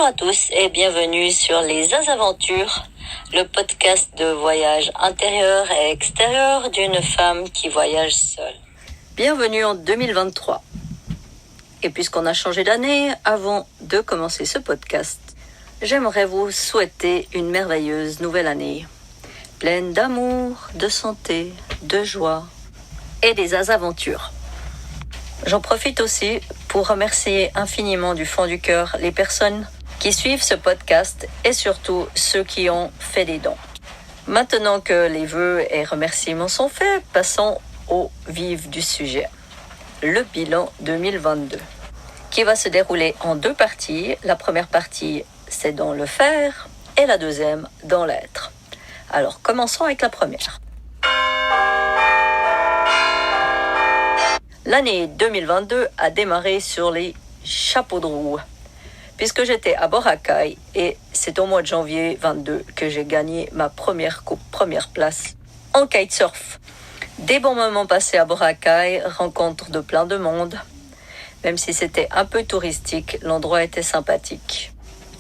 à tous et bienvenue sur Les Azaventures, le podcast de voyage intérieur et extérieur d'une femme qui voyage seule. Bienvenue en 2023. Et puisqu'on a changé d'année, avant de commencer ce podcast, j'aimerais vous souhaiter une merveilleuse nouvelle année, pleine d'amour, de santé, de joie et des azaventures. J'en profite aussi pour remercier infiniment du fond du cœur les personnes qui suivent ce podcast et surtout ceux qui ont fait des dons. Maintenant que les vœux et remerciements sont faits, passons au vif du sujet. Le bilan 2022, qui va se dérouler en deux parties. La première partie, c'est dans le faire et la deuxième, dans l'être. Alors, commençons avec la première. L'année 2022 a démarré sur les chapeaux de roue, puisque j'étais à Boracay et c'est au mois de janvier 22 que j'ai gagné ma première place en kitesurf. Des bons moments passés à Boracay, rencontre de plein de monde. Même si c'était un peu touristique, l'endroit était sympathique.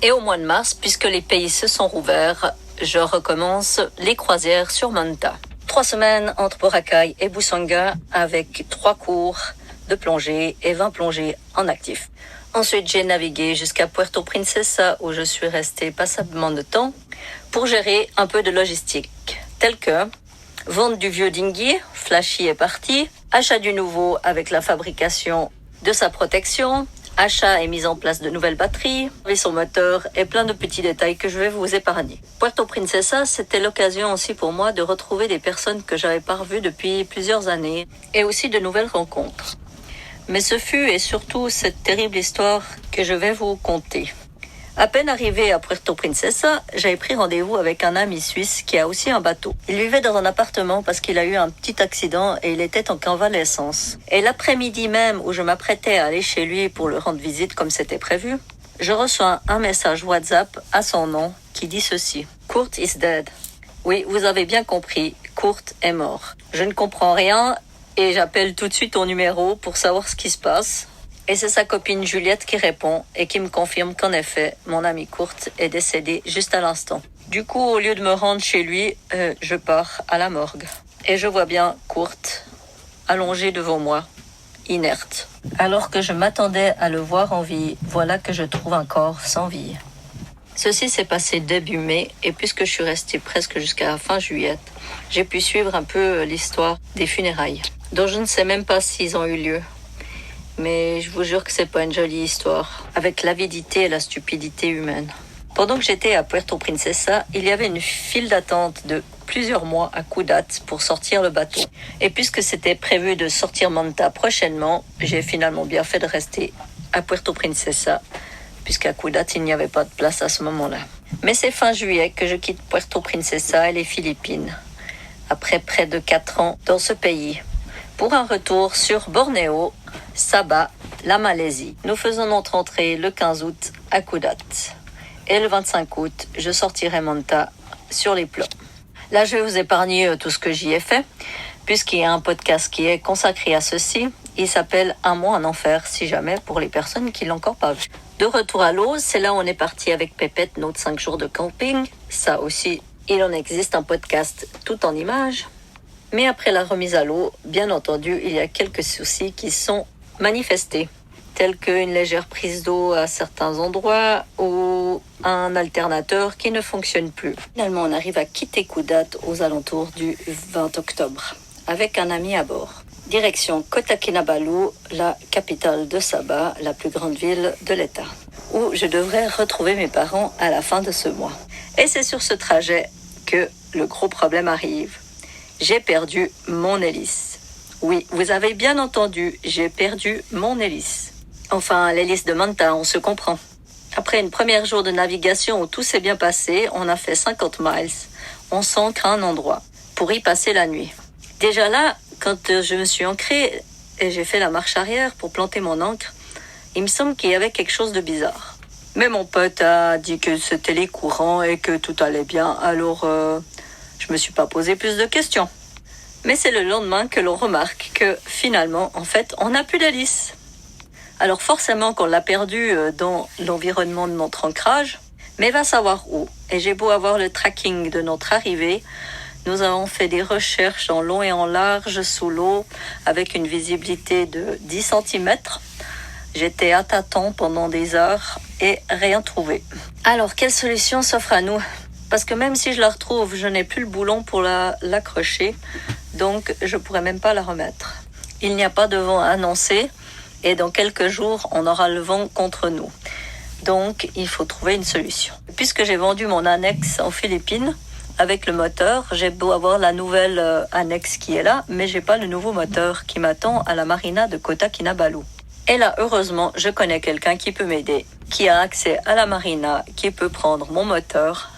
Et au mois de mars, puisque les pays se sont rouverts, je recommence les croisières sur Manta. 3 semaines entre Boracay et Busuanga avec 3 cours de plongée et 20 plongées en actif. Ensuite, j'ai navigué jusqu'à Puerto Princesa où je suis restée passablement de temps pour gérer un peu de logistique, telle que vente du vieux dinghy, Flashy est parti, achat du nouveau avec la fabrication de sa protection, achat et mise en place de nouvelles batteries, et son moteur et plein de petits détails que je vais vous épargner. Puerto Princesa, c'était l'occasion aussi pour moi de retrouver des personnes que j'avais pas revues depuis plusieurs années et aussi de nouvelles rencontres. Mais ce fut et surtout cette terrible histoire que je vais vous conter. À peine arrivé à Puerto Princesa, j'avais pris rendez-vous avec un ami suisse qui a aussi un bateau. Il vivait dans un appartement parce qu'il a eu un petit accident et il était en convalescence. Et l'après-midi même où je m'apprêtais à aller chez lui pour lui rendre visite comme c'était prévu, je reçois un message WhatsApp à son nom qui dit ceci. Kurt is dead. Oui, vous avez bien compris, Kurt est mort. Je ne comprends rien et j'appelle tout de suite au numéro pour savoir ce qui se passe. Et c'est sa copine Juliette qui répond et qui me confirme qu'en effet, mon ami Kurt est décédé juste à l'instant. Du coup, au lieu de me rendre chez lui, je pars à la morgue. Et je vois bien Kurt allongé devant moi, inerte. Alors que je m'attendais à le voir en vie, voilà que je trouve un corps sans vie. Ceci s'est passé début mai et puisque je suis restée presque jusqu'à la fin juillet, j'ai pu suivre un peu l'histoire des funérailles, dont je ne sais même pas s'ils ont eu lieu. Mais je vous jure que c'est pas une jolie histoire, avec l'avidité et la stupidité humaine. Pendant que j'étais à Puerto Princesa, il y avait une file d'attente de plusieurs mois à Kudat pour sortir le bateau. Et puisque c'était prévu de sortir Manta prochainement, j'ai finalement bien fait de rester à Puerto Princesa, puisqu'à Kudat, il n'y avait pas de place à ce moment-là. Mais c'est fin juillet que je quitte Puerto Princesa et les Philippines, après près de 4 ans dans ce pays, pour un retour sur Bornéo, Sabah, la Malaisie. Nous faisons notre entrée le 15 août à Kudat. Et le 25 août, je sortirai Manta sur les plots. Là, je vais vous épargner tout ce que j'y ai fait, puisqu'il y a un podcast qui est consacré à ceci. Il s'appelle « Un mois en enfer », si jamais, pour les personnes qui ne l'ont encore pas vu. De retour à l'eau, c'est là où on est parti avec Pépette, notre 5 jours de camping. Ça aussi, il en existe un podcast tout en images. Mais après la remise à l'eau, bien entendu, il y a quelques soucis qui sont manifestés, tels qu'une légère prise d'eau à certains endroits ou un alternateur qui ne fonctionne plus. Finalement, on arrive à quitter Kudat aux alentours du 20 octobre, avec un ami à bord. Direction Kota Kinabalu, la capitale de Sabah, la plus grande ville de l'État, où je devrais retrouver mes parents à la fin de ce mois. Et c'est sur ce trajet que le gros problème arrive. J'ai perdu mon hélice. Oui, vous avez bien entendu, j'ai perdu mon hélice. Enfin, l'hélice de Manta, on se comprend. Après une première jour de navigation où tout s'est bien passé, on a fait 50 miles. On s'ancre à un endroit pour y passer la nuit. Déjà là, quand je me suis ancrée et j'ai fait la marche arrière pour planter mon ancre, il me semble qu'il y avait quelque chose de bizarre. Mais mon pote a dit que c'était les courants et que tout allait bien, alors je me suis pas posé plus de questions. Mais c'est le lendemain que l'on remarque que finalement, en fait, on n'a plus d'hélice. Alors forcément qu'on l'a perdu dans l'environnement de notre ancrage, mais va savoir où. Et j'ai beau avoir le tracking de notre arrivée, nous avons fait des recherches en long et en large sous l'eau avec une visibilité de 10 cm. J'étais à tâtons pendant des heures et rien trouvé. Alors, quelle solution s'offre à nous? Parce que même si je la retrouve, je n'ai plus le boulon pour l'accrocher, donc je pourrais même pas la remettre. Il n'y a pas de vent annoncé et dans quelques jours, on aura le vent contre nous. Donc, il faut trouver une solution. Puisque j'ai vendu mon annexe en Philippines, avec le moteur, j'ai beau avoir la nouvelle annexe qui est là, mais j'ai pas le nouveau moteur qui m'attend à la marina de Kota Kinabalu. Et là, heureusement, je connais quelqu'un qui peut m'aider, qui a accès à la marina, qui peut prendre mon moteur,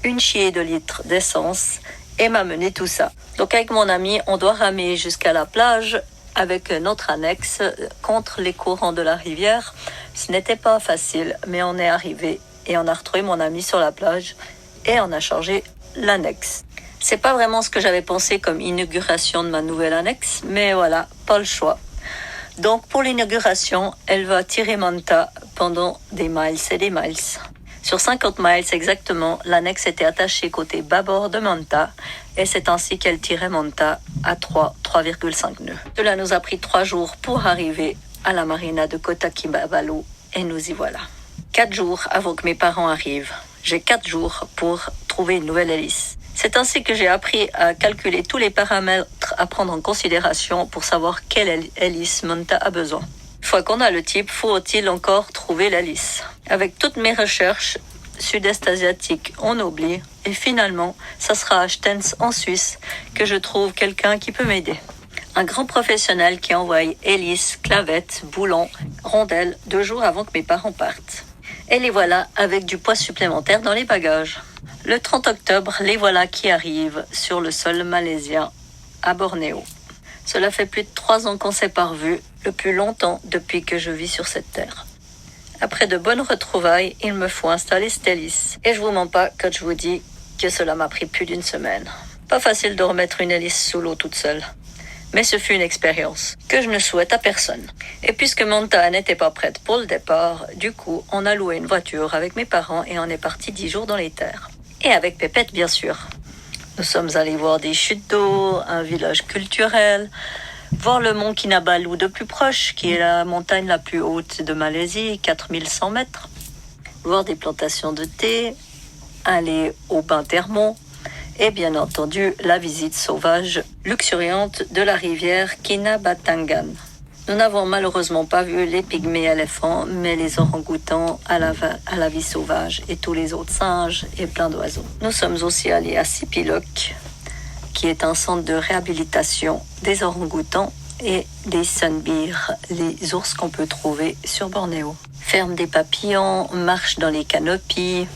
une chier de litres d'essence et m'amener tout ça. Donc avec mon ami, on doit ramer jusqu'à la plage avec notre annexe contre les courants de la rivière. Ce n'était pas facile, mais on est arrivé et on a retrouvé mon ami sur la plage et on a chargé l'annexe. C'est pas vraiment ce que j'avais pensé comme inauguration de ma nouvelle annexe, mais voilà, pas le choix. Donc pour l'inauguration, elle va tirer Manta pendant des miles et des miles. Sur 50 miles exactement, l'annexe était attachée côté bâbord de Manta et c'est ainsi qu'elle tirait Manta à 3,5 nœuds. Cela nous a pris 3 jours pour arriver à la marina de Kota Kinabalu et nous y voilà. 4 jours avant que mes parents arrivent. J'ai 4 jours pour trouver une nouvelle hélice. C'est ainsi que j'ai appris à calculer tous les paramètres à prendre en considération pour savoir quelle hélice Manta a besoin. Une fois qu'on a le type, faut-il encore trouver l'hélice? Avec toutes mes recherches, sud-est asiatique, on oublie. Et finalement, ça sera à Stens en Suisse que je trouve quelqu'un qui peut m'aider. Un grand professionnel qui envoie hélice, clavette, boulon, rondelles 2 jours avant que mes parents partent. Et les voilà avec du poids supplémentaire dans les bagages. Le 30 octobre, les voilà qui arrivent sur le sol malaisien à Bornéo. Cela fait plus de 3 ans qu'on s'est pas revus, le plus longtemps depuis que je vis sur cette terre. Après de bonnes retrouvailles, il me faut installer cette hélice. Et je vous mens pas quand je vous dis que cela m'a pris plus d'1 semaine. Pas facile de remettre une hélice sous l'eau toute seule. Mais ce fut une expérience que je ne souhaite à personne. Et puisque Manta n'était pas prête pour le départ, du coup, on a loué une voiture avec mes parents et on est parti 10 jours dans les terres. Et avec Pépette, bien sûr. Nous sommes allés voir des chutes d'eau, un village culturel, voir le mont Kinabalu de plus proche, qui est la montagne la plus haute de Malaisie, 4100 mètres, voir des plantations de thé, aller au bain thermaux, et bien entendu la visite sauvage luxuriante de la rivière Kinabatangan. Nous n'avons malheureusement pas vu les pygmées éléphants, mais les orang-outans à la vie sauvage et tous les autres singes et plein d'oiseaux. Nous sommes aussi allés à Sipilok, qui est un centre de réhabilitation des orang-outans et des sunbears, les ours qu'on peut trouver sur Bornéo. Ferme des papillons, marche dans les canopies,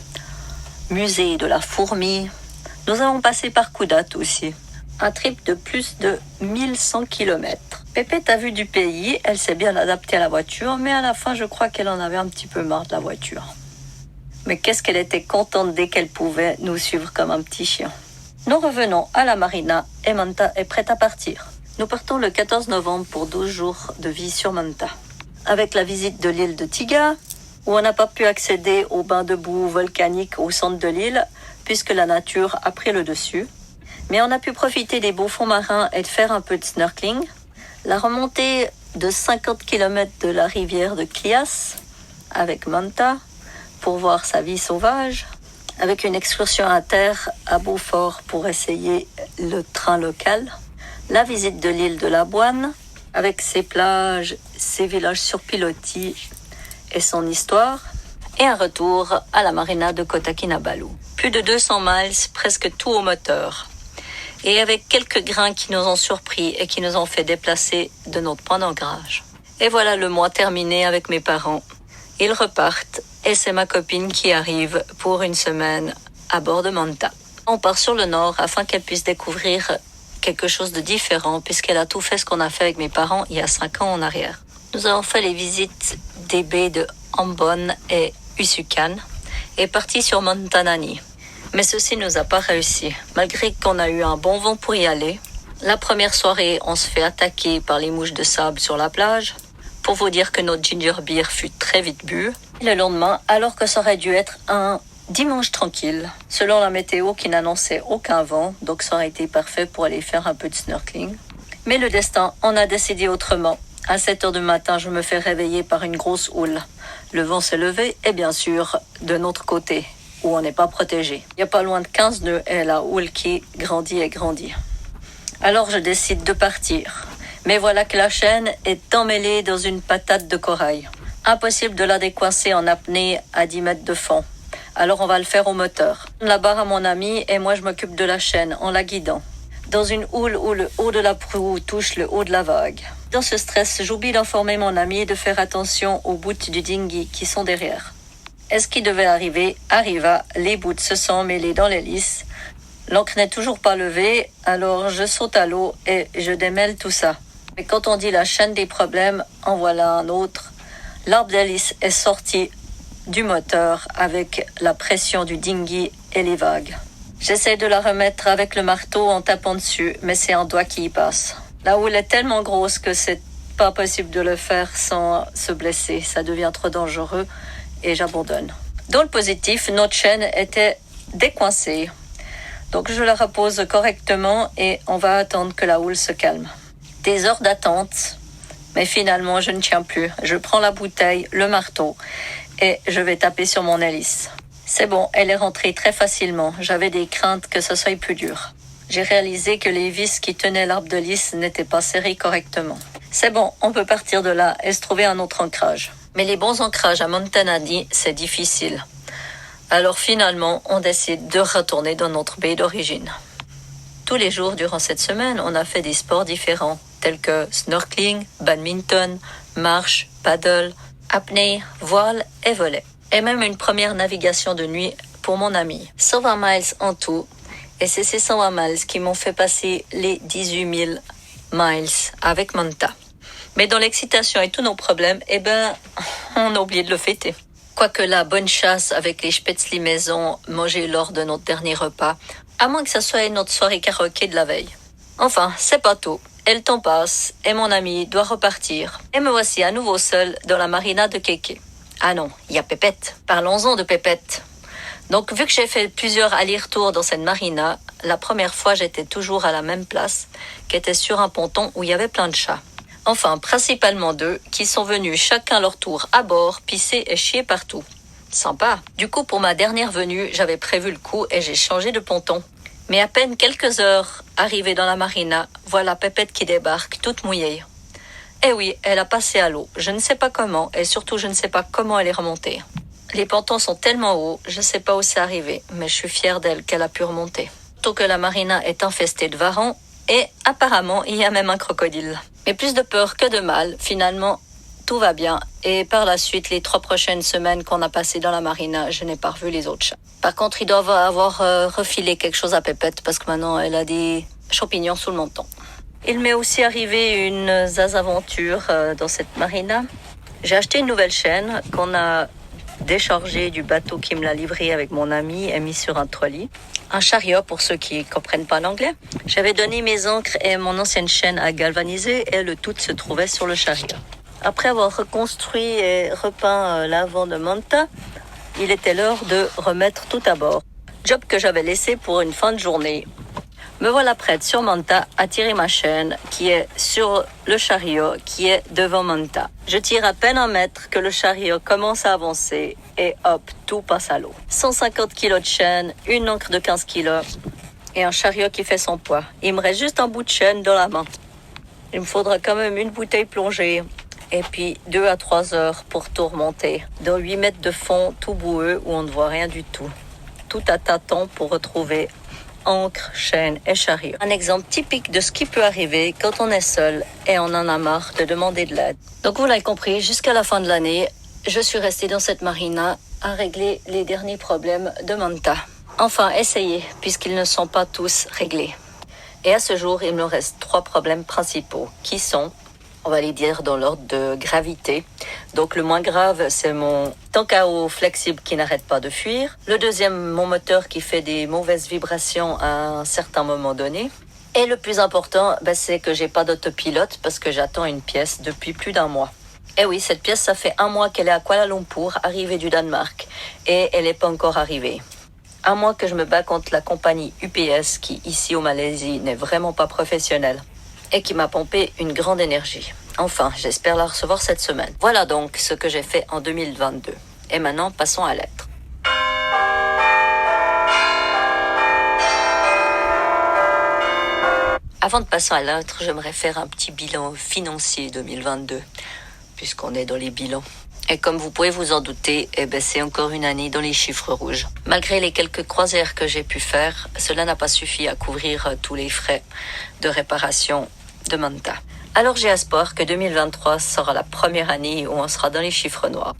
musée de la fourmi. Nous avons passé par Kudat aussi. Un trip de plus de 1100 km. Pépette a vu du pays, elle s'est bien adaptée à la voiture, mais à la fin, je crois qu'elle en avait un petit peu marre de la voiture. Mais qu'est-ce qu'elle était contente dès qu'elle pouvait nous suivre comme un petit chien. Nous revenons à la marina et Manta est prête à partir. Nous partons le 14 novembre pour 12 jours de vie sur Manta. Avec la visite de l'île de Tiga, où on n'a pas pu accéder aux bains de boue volcaniques au centre de l'île, puisque la nature a pris le dessus. Mais on a pu profiter des beaux fonds marins et de faire un peu de snorkeling. La remontée de 50 km de la rivière de Clias avec Manta pour voir sa vie sauvage. Avec une excursion à terre à Beaufort pour essayer le train local. La visite de l'île de la Boine avec ses plages, ses villages sur pilotis et son histoire. Et un retour à la marina de Kota Kinabalu. Plus de 200 miles, presque tout au moteur. Et avec quelques grains qui nous ont surpris et qui nous ont fait déplacer de notre point d'ancrage. Et voilà le mois terminé avec mes parents. Ils repartent et c'est ma copine qui arrive pour 1 semaine à bord de Manta. On part sur le nord afin qu'elle puisse découvrir quelque chose de différent puisqu'elle a tout fait ce qu'on a fait avec mes parents il y a 5 ans en arrière. Nous avons fait les visites des baies de Ambon et Usukan et parti sur Montanani. Mais ceci nous a pas réussi. Malgré qu'on a eu un bon vent pour y aller, la première soirée, on se fait attaquer par les mouches de sable sur la plage. pour vous dire que notre ginger beer fut très vite bu. Le lendemain, alors que ça aurait dû être un dimanche tranquille, selon la météo qui n'annonçait aucun vent, donc ça aurait été parfait pour aller faire un peu de snorkeling. Mais le destin en a décidé autrement. À 7 heures du matin, je me fais réveiller par une grosse houle. Le vent s'est levé et bien sûr, de notre côté, où on n'est pas protégé. Il n'y a pas loin de 15 nœuds et la houle qui grandit et grandit. Alors je décide de partir. Mais voilà que la chaîne est emmêlée dans une patate de corail. Impossible de la décoincer en apnée à 10 mètres de fond. Alors on va le faire au moteur. Je la barre à mon ami et moi je m'occupe de la chaîne en la guidant. Dans une houle où le haut de la proue touche le haut de la vague. Dans ce stress, j'oublie d'informer mon ami et de faire attention aux bouts du dinghy qui sont derrière. Et ce qui devait arriver arriva, les bouts se sont mêlés dans l'hélice. L'ancre n'est toujours pas levée, alors je saute à l'eau et je démêle tout ça. Mais quand on dit la chaîne des problèmes, en voilà un autre. L'arbre d'hélice est sorti du moteur avec la pression du dinghy et les vagues. J'essaie de la remettre avec le marteau en tapant dessus, mais c'est un doigt qui y passe. La houle est tellement grosse que c'est pas possible de le faire sans se blesser. Ça devient trop dangereux et j'abandonne. Dans le positif, notre chaîne était décoincée. Donc je la repose correctement et on va attendre que la houle se calme. Des heures d'attente, mais finalement je ne tiens plus. Je prends la bouteille, le marteau et je vais taper sur mon hélice. C'est bon, elle est rentrée très facilement. J'avais des craintes que ce soit plus dur. J'ai réalisé que les vis qui tenaient l'arbre de lisse n'étaient pas serrées correctement. C'est bon, on peut partir de là et se trouver un autre ancrage. Mais les bons ancrages à Montanadi, c'est difficile. Alors finalement, on décide de retourner dans notre baie d'origine. Tous les jours durant cette semaine, on a fait des sports différents, tels que snorkeling, badminton, marche, paddle, apnée, voile et volley. Et même une première navigation de nuit pour mon ami. 120 miles en tout, et c'est ces 120 miles qui m'ont fait passer les 18 000 miles avec Manta. Mais dans l'excitation et tous nos problèmes, on a oublié de le fêter. Quoique la bonne chasse avec les spätzli maison mangés lors de notre dernier repas, à moins que ça soit notre soirée karaoké de la veille. Enfin, c'est pas tout. Et le temps passe, et mon ami doit repartir. Et me voici à nouveau seul dans la marina de Keke. Ah non, il y a Pépette. Parlons-en de Pépette. Donc, vu que j'ai fait plusieurs allers-retours dans cette marina, la première fois, j'étais toujours à la même place, qui était sur un ponton où il y avait plein de chats. Enfin, principalement 2, qui sont venus chacun leur tour à bord, pisser et chier partout. Sympa. Du coup, pour ma dernière venue, j'avais prévu le coup et j'ai changé de ponton. Mais à peine quelques heures arrivée dans la marina, voilà Pépette qui débarque, toute mouillée. Eh oui, elle a passé à l'eau. Je ne sais pas comment, et surtout je ne sais pas comment elle est remontée. Les pontons sont tellement hauts, je ne sais pas où c'est arrivé, mais je suis fière d'elle qu'elle a pu remonter. Surtout que la marina est infestée de varans, et apparemment il y a même un crocodile. Mais plus de peur que de mal, finalement tout va bien. Et par la suite, les 3 prochaines semaines qu'on a passées dans la marina, je n'ai pas revu les autres chats. Par contre, ils doivent avoir refilé quelque chose à Pépette, parce que maintenant elle a des champignons sous le menton. Il m'est aussi arrivé une zazaventure dans cette marina. J'ai acheté une nouvelle chaîne qu'on a déchargée du bateau qui me l'a livrée avec mon ami et mis sur un trolley. Un chariot pour ceux qui comprennent pas l'anglais. J'avais donné mes ancres et mon ancienne chaîne à galvaniser et le tout se trouvait sur le chariot. Après avoir reconstruit et repeint l'avant de Manta, il était l'heure de remettre tout à bord. Job que j'avais laissé pour une fin de journée. Me voilà prête sur Manta à tirer ma chaîne qui est sur le chariot qui est devant Manta. Je tire à peine 1 mètre que le chariot commence à avancer et hop, tout passe à l'eau. 150 kilos de chaîne, une ancre de 15 kilos et un chariot qui fait son poids. Il me reste juste un bout de chaîne dans la main. Il me faudra quand même une bouteille plongée et puis 2 à 3 heures pour tout remonter. Dans 8 mètres de fond, tout boueux où on ne voit rien du tout. Tout à tâtons pour retrouver ancre, chaîne et chariot. Un exemple typique de ce qui peut arriver quand on est seul et on en a marre de demander de l'aide. Donc vous l'avez compris, jusqu'à la fin de l'année, je suis restée dans cette marina à régler les derniers problèmes de Manta. Enfin, essayez, puisqu'ils ne sont pas tous réglés. Et à ce jour, il me reste 3 problèmes principaux, qui sont, on va les dire dans l'ordre de gravité. Donc le moins grave, c'est mon tank à eau flexible qui n'arrête pas de fuir. Le deuxième, mon moteur qui fait des mauvaises vibrations à un certain moment donné. Et le plus important, c'est que j'ai pas d'autopilote parce que j'attends une pièce depuis plus d'1 mois. Eh oui, cette pièce, ça fait 1 mois qu'elle est à Kuala Lumpur, arrivée du Danemark. Et elle n'est pas encore arrivée. 1 mois que je me bats contre la compagnie UPS qui, ici au Malaisie, n'est vraiment pas professionnelle. Et qui m'a pompé une grande énergie. Enfin, j'espère la recevoir cette semaine. Voilà donc ce que j'ai fait en 2022. Et maintenant, passons à l'être. Avant de passer à l'autre, j'aimerais faire un petit bilan financier 2022, puisqu'on est dans les bilans. Et comme vous pouvez vous en douter, c'est encore une année dans les chiffres rouges. Malgré les quelques croisières que j'ai pu faire, cela n'a pas suffi à couvrir tous les frais de réparation de Manta. Alors j'ai espoir que 2023 sera la première année où on sera dans les chiffres noirs.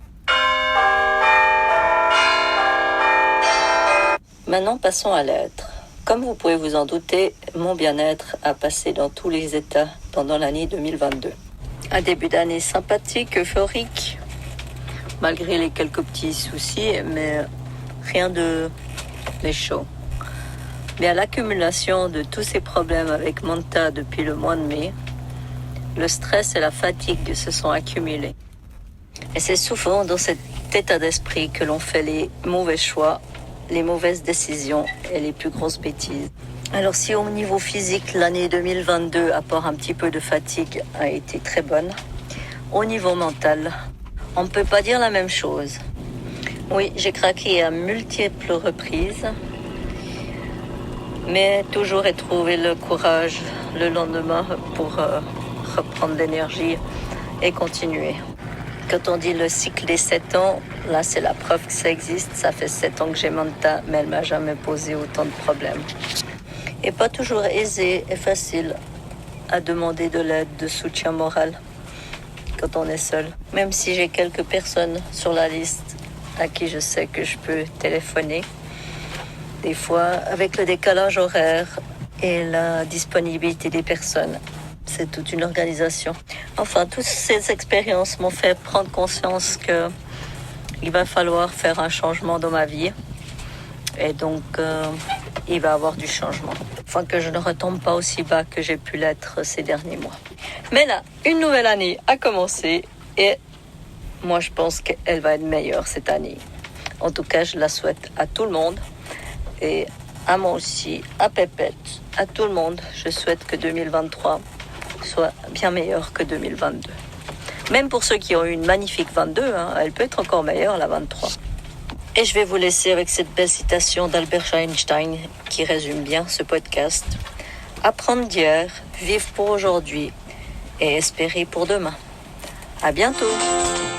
Maintenant, passons à l'être. Comme vous pouvez vous en douter, mon bien-être a passé dans tous les états pendant l'année 2022. Un début d'année sympathique, euphorique, malgré les quelques petits soucis, mais rien de méchant. Mais à l'accumulation de tous ces problèmes avec Manta depuis le mois de mai, le stress et la fatigue se sont accumulés. Et c'est souvent dans cet état d'esprit que l'on fait les mauvais choix, les mauvaises décisions et les plus grosses bêtises. Alors si au niveau physique, l'année 2022, à part un petit peu de fatigue, a été très bonne, au niveau mental, on ne peut pas dire la même chose. Oui, j'ai craqué à multiples reprises, mais toujours ai trouvé le courage le lendemain pour reprendre l'énergie et continuer. Quand on dit le cycle des 7 ans, là c'est la preuve que ça existe. Ça fait 7 ans que j'ai Manta, mais elle m'a jamais posé autant de problèmes. Et pas toujours aisé et facile à demander de l'aide, de soutien moral quand on est seul. Même si j'ai quelques personnes sur la liste à qui je sais que je peux téléphoner. Des fois, avec le décalage horaire et la disponibilité des personnes, c'est toute une organisation. Enfin, toutes ces expériences m'ont fait prendre conscience qu'il va falloir faire un changement dans ma vie. Et donc, il va y avoir du changement. Enfin, que je ne retombe pas aussi bas que j'ai pu l'être ces derniers mois. Mais là, une nouvelle année a commencé et moi, je pense qu'elle va être meilleure cette année. En tout cas, je la souhaite à tout le monde et à moi aussi, à Pépette, à tout le monde. Je souhaite que 2023 soit bien meilleur que 2022. Même pour ceux qui ont eu une magnifique 22, elle peut être encore meilleure, la 23. Et je vais vous laisser avec cette belle citation d'Albert Einstein qui résume bien ce podcast. Apprendre d'hier, vivre pour aujourd'hui et espérer pour demain. À bientôt!